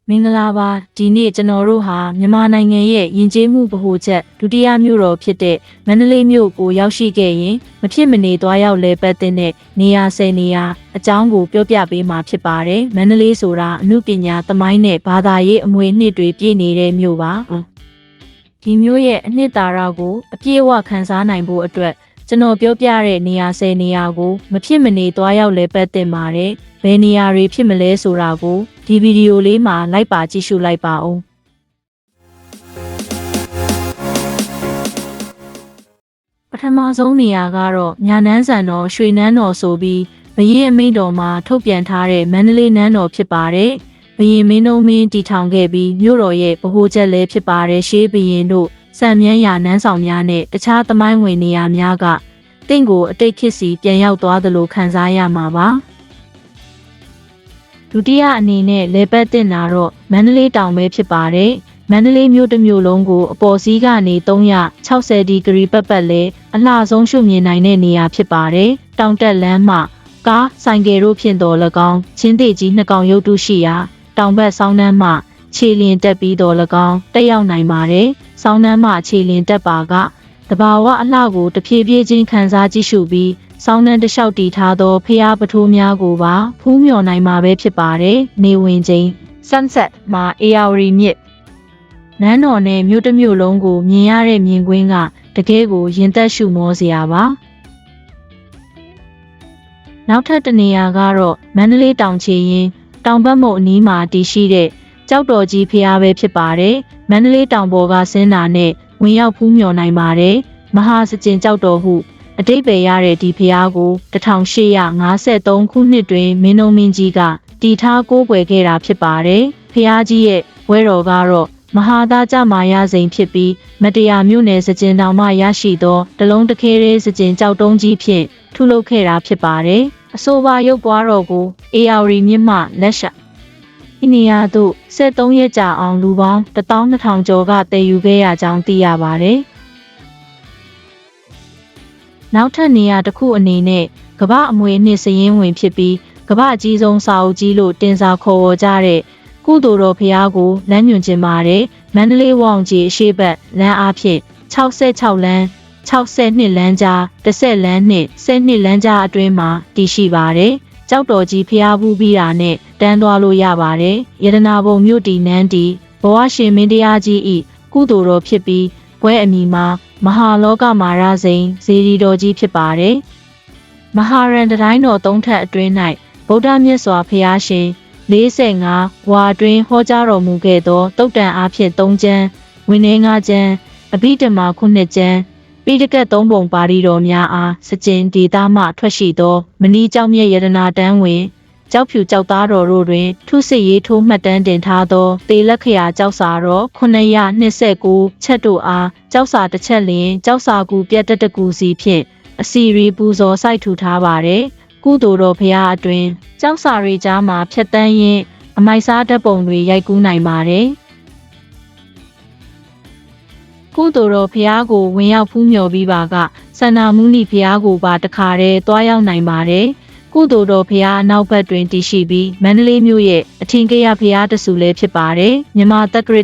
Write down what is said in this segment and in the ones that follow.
မင်္ဂလာပါဒီနေ့ကျွန်တော်တို့ဟာမြန်မာနိုင်ငံရဲ့ယဉ်ကျေးမှုဗဟိုချက်ဒုတိယမြို့တော်ဖြစ်တဲ့မန္တလေးမြို့ကိုရောက်ရှိခဲ့ရင်မဖြစ်မနေသွားရောက်လဲပတ်တဲ့နေရာ10နေရာအကြောင်းကိုပြောပြပေးမှာဖြစ်ပါတယ်မန္တလေးဆိုတာအမှုပညာသမိုင်းနဲ့ဘာသာရေးအမွေအနှစ်တွေပြည့်နေတဲ့မြို့ပါဒီမြို့ရဲ့အနှစ်သာရကိုအပြည့်အဝခန်းစားနိုင်ဖို့အတွက်ကျွန်တော်ပြောပြတဲ့နေရာ10နေရာကိုမဖြစ်မနေသွားရောက်လဲပတ်တဲ့ပါတယ်ဘယ်နေရာတွေဖြစ်မလဲဆိုတာကိုဒီဗီဒီယိုလေးမှာလိုက်ပါကြည့်ရှုလိုက်ပါဦးပထမဆုံးနေရာကတော့ညာနန်းဆန်တော်ရွှေနန်းတော်ဆိုပြီးဘုရင်အမိန့်တော်မှာထုတ်ပြန်ထားတဲ့မန္တလေးနန်းတော်ဖြစ်ပါတယ်ဘုရင်မင်းတို့မင်းတည်ထောင်ခဲ့ပြီးမြို့တော်ရဲ့ဗဟိုချက်လည်းဖြစ်ပါတယ်ရှေးဘုရင်တို့စံမြန်းရာနန်းဆောင်များနဲ့တခြားသမိုင်းဝင်နေရာများကတင့်ကိုအတိတ်ခေတ်စီပြန်ရောက်သွားသလိုခံစားရမှာပါဒုတိယအနေနဲ့လေပတ်တင်တာတော့မန္တလေးတောင်ပဲဖြစ်ပါတယ်မန္တလေးမြို့တစ်မြို့လုံးကိုအပေါ်စီးကနေ360ဒီဂရီပတ်ပတ်လဲအလှဆုံးရှုမြင်နိုင်တဲ့နေရာဖြစ်ပါတယ်တောင်တက်လမ်းမှကားဆိုင်ကယ်တို့ဖြင့်တော်၎င်းချင်းသေးကြီးနှစ်ကောင်ရုပ်တုရှိရာတောင်ဘက်ဆောင်းနှမ်းမှခြေလျင်တက်ပြီးတော်၎င်းတက်ရောက်နိုင်ပါတယ်ဆောင်းနှမ်းမှခြေလျင်တက်ပါကတဘာဝအလှကိုတဖြည်းဖြည်းချင်းခံစားကြည့်ရှုပြီးဆောင်းနှမ်းတစ်လျှောက်တည်ထားသောဖျားပထိုးများကိုပါဖူးမြော်နိုင်မှာပဲဖြစ်ပါတယ်နေဝင်ချိန် sunset မှာအေယာဝတီမြစ်နန်းတော်နဲ့မြို့တစ်မြို့လုံးကိုမြင်ရတဲ့မြင်ကွင်းကတကယ်ကိုရင်သက်ရှုမောစရာပါနောက်ထပ်တစ်နေရာကတော့မန္တလေးတောင်ချေရင်တောင်ဘက်မုတ်အနီးမှာတည်ရှိတဲ့ကျောက်တော်ကြီးဖျားပဲဖြစ်ပါတယ်မန္တလေးတောင်ပေါ်ကဆင်းတာနဲ့ဝင်ရောက်ဖူးမြော်နိုင်ပါတယ်မဟာစကျင်ကျောက်တော်ဟုအတိတ်ပဲရတဲ့ဒီဖျားကို1853ခုနှစ်တွင်မင်းတို့မင်းကြီးကတည်ထားကိုးကွယ်ခဲ့တာဖြစ်ပါတယ်ဖျားကြီးရဲ့ဝဲတော်ကတော့မဟာသားကြမာရစိန်ဖြစ်ပြီးမတရားမြို့နယ်စကျင်တောင်မှရရှိသောတလုံးတစ်ခဲလေးစကျင်ကြောက်တုံးကြီးဖြင့်ထုလုပ်ခဲ့တာဖြစ်ပါတယ်အဆိုပါရုပ်ပွားတော်ကိုအေယာဝတီမြစ်မှလက်ရှဒီနေရာသို့73ရက်ကြာအောင်လူပေါင်း12000ကျော်ကတည်ယူခဲ့ရကြောင်းသိရပါတယ်နောက်ထပ်နေရာတစ်ခုအနေနဲ့ကမ္ဘာအမွေအနှစ်စည်ရင်းဝင်ဖြစ်ပြီးကမ္ဘာအကြီးဆုံးစာအုပ်ကြီးလို့တင်စားခေါ်ဝေါ်ကြတဲ့ကုသိုလ်တော်ဖျားကိုလမ်းညွှန်ခြင်းပါတယ်မန္တလေးဝေါင်ကြီးအရှိတ်လမ်းအားဖြင့်66လမ်း62လမ်းကြား10လမ်းနှင့်12လမ်းကြားအတွင်းမှာတည်ရှိပါတယ်ကျောက်တော်ကြီးဖျားဘူးပြီးတာနဲ့တန်းသွားလို့ရပါတယ်ရတနာဘုံမြို့တီနန်းတီဘဝရှင်မင်းတရားကြီးဤကုသိုလ်တော်ဖြစ်ပြီးဘွဲအမီမှာမဟာလောကမာရစိန်ဇေဒီတော်ကြီးဖြစ်ပါတယ်မဟာရန်တိုင်းတော်သုံးထပ်အတွင်း၌ဗုဒ္ဓမြတ်စွာဘုရားရှင်45ဝါအတွင်းဟောကြားတော်မူခဲ့သောတုတ်တန်အားဖြင့်3ကျမ်းဝိနည်း5ကျမ်းအဘိဓမ္မာ9ကျမ်းပိဋကတ်3ပုံပါဠိတော်များအားစကျင်ဒေသမှထွက်ရှိသောမဏိကျောက်မြတ်ယတနာတန်းဝင်ကျောက်ဖြူကျောက်သားတော်တို့တွင်ထုစစ်ရေးထိုးမှတ်တမ်းတင်ထားသောတေလက်ခရာကျောက်စာတော်929ချက်တို့အားကျောက်စာတစ်ချက်လျင်ကျောက်စာကူပြတ်တကူစီဖြင့်အစီရီပူဇော်စိုက်ထူထားပါတယ်ကုသိုလ်တော်ဘုရားအတွင်ကျောက်စာတွေကြားမှာဖြတ်တန်းရင်းအမိုက်စားဓာတ်ပုံတွေရိုက်ကူးနိုင်ပါတယ်ကုသိုလ်တော်ဘုရားကိုဝင်ရောက်ဖူးမြော်ပြီးပါကစန္ဒာမုနိဘုရားကိုပါတခါတည်းတွားရောက်နိုင်ပါတယ်ကုသိုလ်တော်ဘုရားအနောက်ဘက်တွင်တည်ရှိပြီးမန္တလေးမြို့ရဲ့အထင်ကရဘုရားတဆူလည်းဖြစ်ပါတယ်မြန်မာတက္ကရာ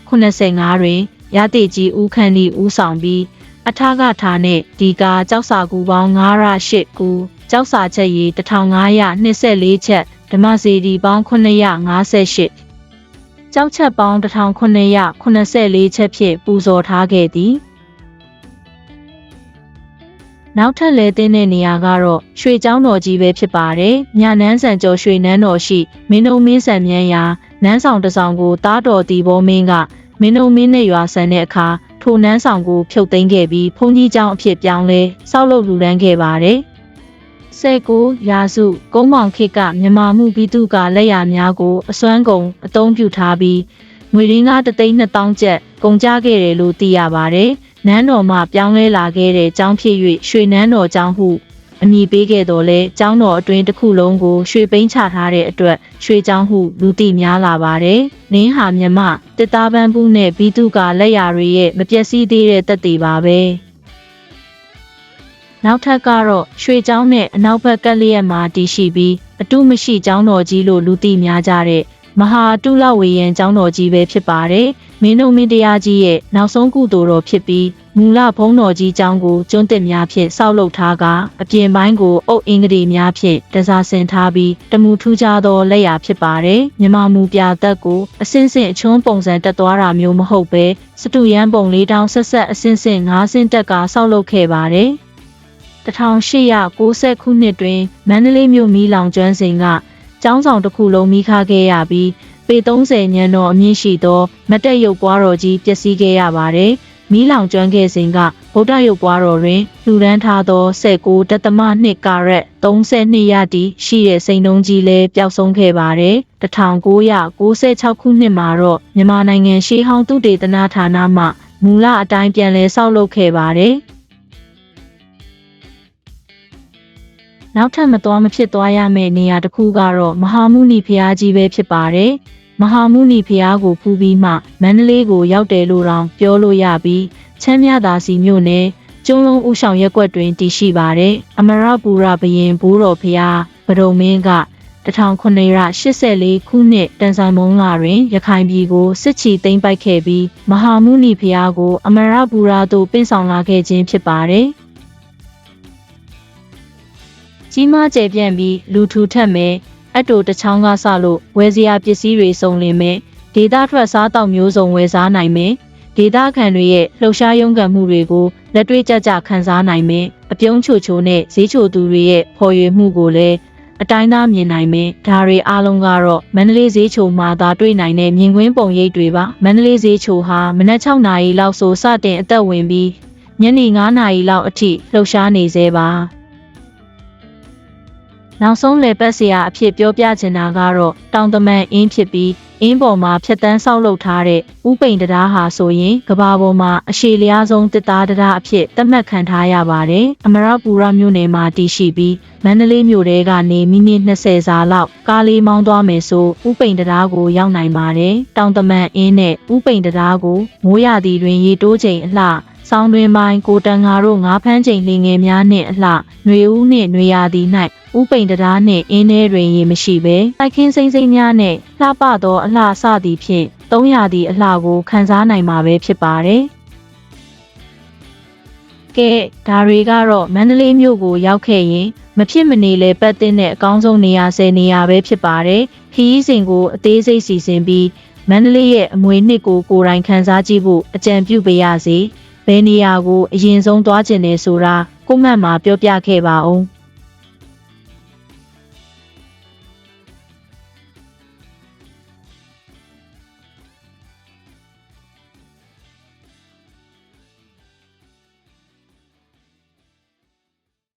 1285တွင်ရတိကြီးဦးခန့်ဤဦးဆောင်ပြီးအထာကထာနှင့်ဒီကာကျောက်စာကူပေါင်း908ကူကျောက်စာချက်ရည်1524ချက်ဓမ္မစေတီပေါင်း958ကျောက်ချက်ပေါင်း1984ချက်ဖြင့်ပူဇော်ထားခဲ့သည်နောက်ထပ်လဲတဲ့နေရာကတော့ရွှေကျောင်းတော်ကြီးပဲဖြစ်ပါတယ်ညနန်းဆန်ကျော်ရွှေနန်းတော်ရှိမင်းတို့မင်းဆန်မြန်းရာနန်းဆောင်တစ်ဆောင်ကိုတားတော်တီဘောမင်းကမင်းတို့မင်းနဲ့ရွာဆန်တဲ့အခါထိုနန်းဆောင်ကိုဖြုတ်သိမ်းခဲ့ပြီးဘုန်းကြီးကျောင်းအဖြစ်ပြောင်းလဲဆောက်လုပ်လူတန်းခဲ့ပါတယ်19ရာစုကုန်းမောင်ခေတ်ကမြန်မာမှုပြည်သူကလက်ရာများကိုအစွမ်းကုန်အသုံးပြုထားပြီးငွေရင်းသား3,200,000ကျပ်ကုန်ကျခဲ့တယ်လို့သိရပါတယ်နန်းတော်မှပြောင်းလဲလာခဲ့တဲ့ကျောင်းဖြစ်၍ရွှေနန်းတော်ကျောင်းဟုအမည်ပေးခဲ့တော်လဲကျောင်းတော်အတွင်းတစ်ခုလုံးကိုရွှေပိန်းချထားတဲ့အတွက်ရွှေကျောင်းဟုလူသိများလာပါတယ်။နင်းဟာမြမတစ်သားပန်းပူးနဲ့ဘီတုကလက်ရာတွေရဲ့မပျက်စီးသေးတဲ့သက်သေပါပဲ။နောက်ထပ်ကတော့ရွှေကျောင်းနဲ့အနောက်ဘက်ကလျက်မှာတည်ရှိပြီးအတုမရှိကျောင်းတော်ကြီးလို့လူသိများကြတဲ့ မဟာတုလဝေယံကျောင်းတော်ကြီးပဲဖြစ်ပါတယ်မင်းတို့မင်းတရားကြီးရဲ့နောက်ဆုံးကုသိုလ်တော်ဖြစ်ပြီးမူလဘုန်းတော်ကြီးကျောင်းကိုကျွန်းသစ်များဖြင့်ဆောက်လုပ်ထားကအပြင်ပိုင်းကိုအုတ်အင်္ဂလိပ်များဖြင့်တစားဆင်ထားပြီးတမူထူးခြားသောလက်ရာဖြစ်ပါတယ်မြမမူပြသက်ကိုအစင်းစင်အချွန်းပုံစံတက်သွားတာမျိုးမဟုတ်ပဲစတူရန်ပုံ၄တောင်ဆက်ဆက်အစင်းစင်၅စင်းတက်ကဆောက်လုပ်ခဲ့ပါတယ်1890ခုနှစ်တွင်မန္တလေးမြို့မီးလောင်ကျွမ်းစဉ်ကကျောင်းဆောင်တစ်ခုလုံးမိခခဲ့ရပြီးပေ30ညံတော်အမြင့်ရှိသောမတ်တက်ရုပ်ပွားတော်ကြီးပျက်စီးခဲ့ရပါတယ်။မီးလောင်ကျွမ်းခဲ့စဉ်ကဗုဒ္ဓရုပ်ပွားတော်တွင်လူရန်ထားသော19.2ကာရက်32ရာတီရှိတဲ့စိန်တုံးကြီးလည်းပျောက်ဆုံးခဲ့ပါတယ်။1996ခုနှစ်မှာတော့မြန်မာနိုင်ငံရှေးဟောင်းသုတေသနဌာနမှမူလအတိုင်းပြန်လည်ဆောက်လုပ်ခဲ့ပါတယ်။နောက်ထပ်မသွားမဖြစ်သွားရမယ့်နေရာတစ်ခုကတော့မဟာမုနီဘုရားကြီးပဲဖြစ်ပါတယ်။မဟာမုနီဘုရားကိုဖူးပြီးမှမန္တလေးကိုရောက်တယ်လို့တောင်ပြောလို့ရပြီးချမ်းမြသာစီမြို့နယ်ကျွန်းလုံးဦးဆောင်ရက်ကွက်တွင်တည်ရှိပါတယ်။အမရပူရဘရင်ဘိုးတော်ဘုရားဗဒုံမင်းက1984ခုနှစ်တန်ဆိုင်မုံလာတွင်ရခိုင်ပြည်ကိုစစ်ချီသိမ်းပိုက်ခဲ့ပြီးမဟာမုနီဘုရားကိုအမရပူရသို့ပင့်ဆောင်လာခဲ့ခြင်းဖြစ်ပါတယ်။ကြီးမားကျယ်ပြန့်ပြီးလူထူထပ်မယ်အတူတချောင်းကဆလို့ဝယ်စရာပစ္စည်းတွေစုံလင်မယ်ဒေသထွက်စားတောက်မျိုးစုံဝယ်စားနိုင်မယ်ဒေသခံတွေရဲ့လှုပ်ရှားရုန်းကန်မှုတွေကိုလက်တွေ့ကြခံစားနိုင်မယ်အပြုံးချိုချိုနဲ့ဈေးချိုသူတွေရဲ့ဖော်ရွေမှုကိုလည်းအတိုင်းသားမြင်နိုင်မယ်ဒါတွေအားလုံးကတော့မန္တလေးဈေးချိုမှာသာတွေ့နိုင်တဲ့မြင်ကွင်းပုံရိပ်တွေပါမန္တလေးဈေးချိုဟာမနက်6နာရီလောက်ဆိုစတင်အသက်ဝင်ပြီးညနေ9နာရီလောက်အထိလှုပ်ရှားနေသေးပါနောက်ဆုံးလေပတ်စရာအဖြစ်ပြောပြချင်တာကတော့တောင်တမန်အင်းဖြစ်ပြီးအင်းပေါ်မှာဖြတ်တန်းဆောက်လုပ်ထားတဲ့ဥပိန်တရားဟာဆိုရင်ကဘာပေါ်မှာအရှည်လျားဆုံးတစ်သားတရားအဖြစ်သတ်မှတ်ခံထားရပါတယ်အမရပူရမြို့နယ်မှာတည်ရှိပြီးမန္တလေးမြို့ထဲကနေမိနစ်20စာလောက်ကားလေးမောင်းသွားမယ်ဆိုဥပိန်တရားကိုရောက်နိုင်ပါတယ်တောင်တမန်အင်းနဲ့ဥပိန်တရားကိုမိုးရသည်တွင်ရေတိုးချိန်အလှဆောင်းတွင်ပိုင်းကိုတန်ငါတို့ငါးဖမ်းချိန်လင်ငယ်များနှင့်အလှຫນွေဦးနှင့်ຫນွေရာသီ၌ဥပိန်တရားနှင့်အင်းထဲတွင်ရေမရှိဘဲတိုက်ခင်းစိမ့်စိမ့်များနှင့်လှပသောအလှစသည်ဖြင့်300ရာသီအလှကိုခံစားနိုင်မှာပဲဖြစ်ပါတယ်။ကဲဒါတွေကတော့မန္တလေးမြို့ကိုရောက်ခဲ့ရင်မဖြစ်မနေလဲပတ်တဲ့အကောင်းဆုံးနေရာ10နေရာပဲဖြစ်ပါတယ်။ခီးစဉ်ကိုအသေးစိတ်စီစဉ်ပြီးမန္တလေးရဲ့အမွေနှစ်ကိုကိုယ်တိုင်ခံစားကြည့်ဖို့အကြံပြုပေးရစေ။ဘယ်နေရာကိုအရင်ဆုံးသွားကျင်နေဆိုတာကိုမှတ်မှာပြောပြခဲ့ပါဦး။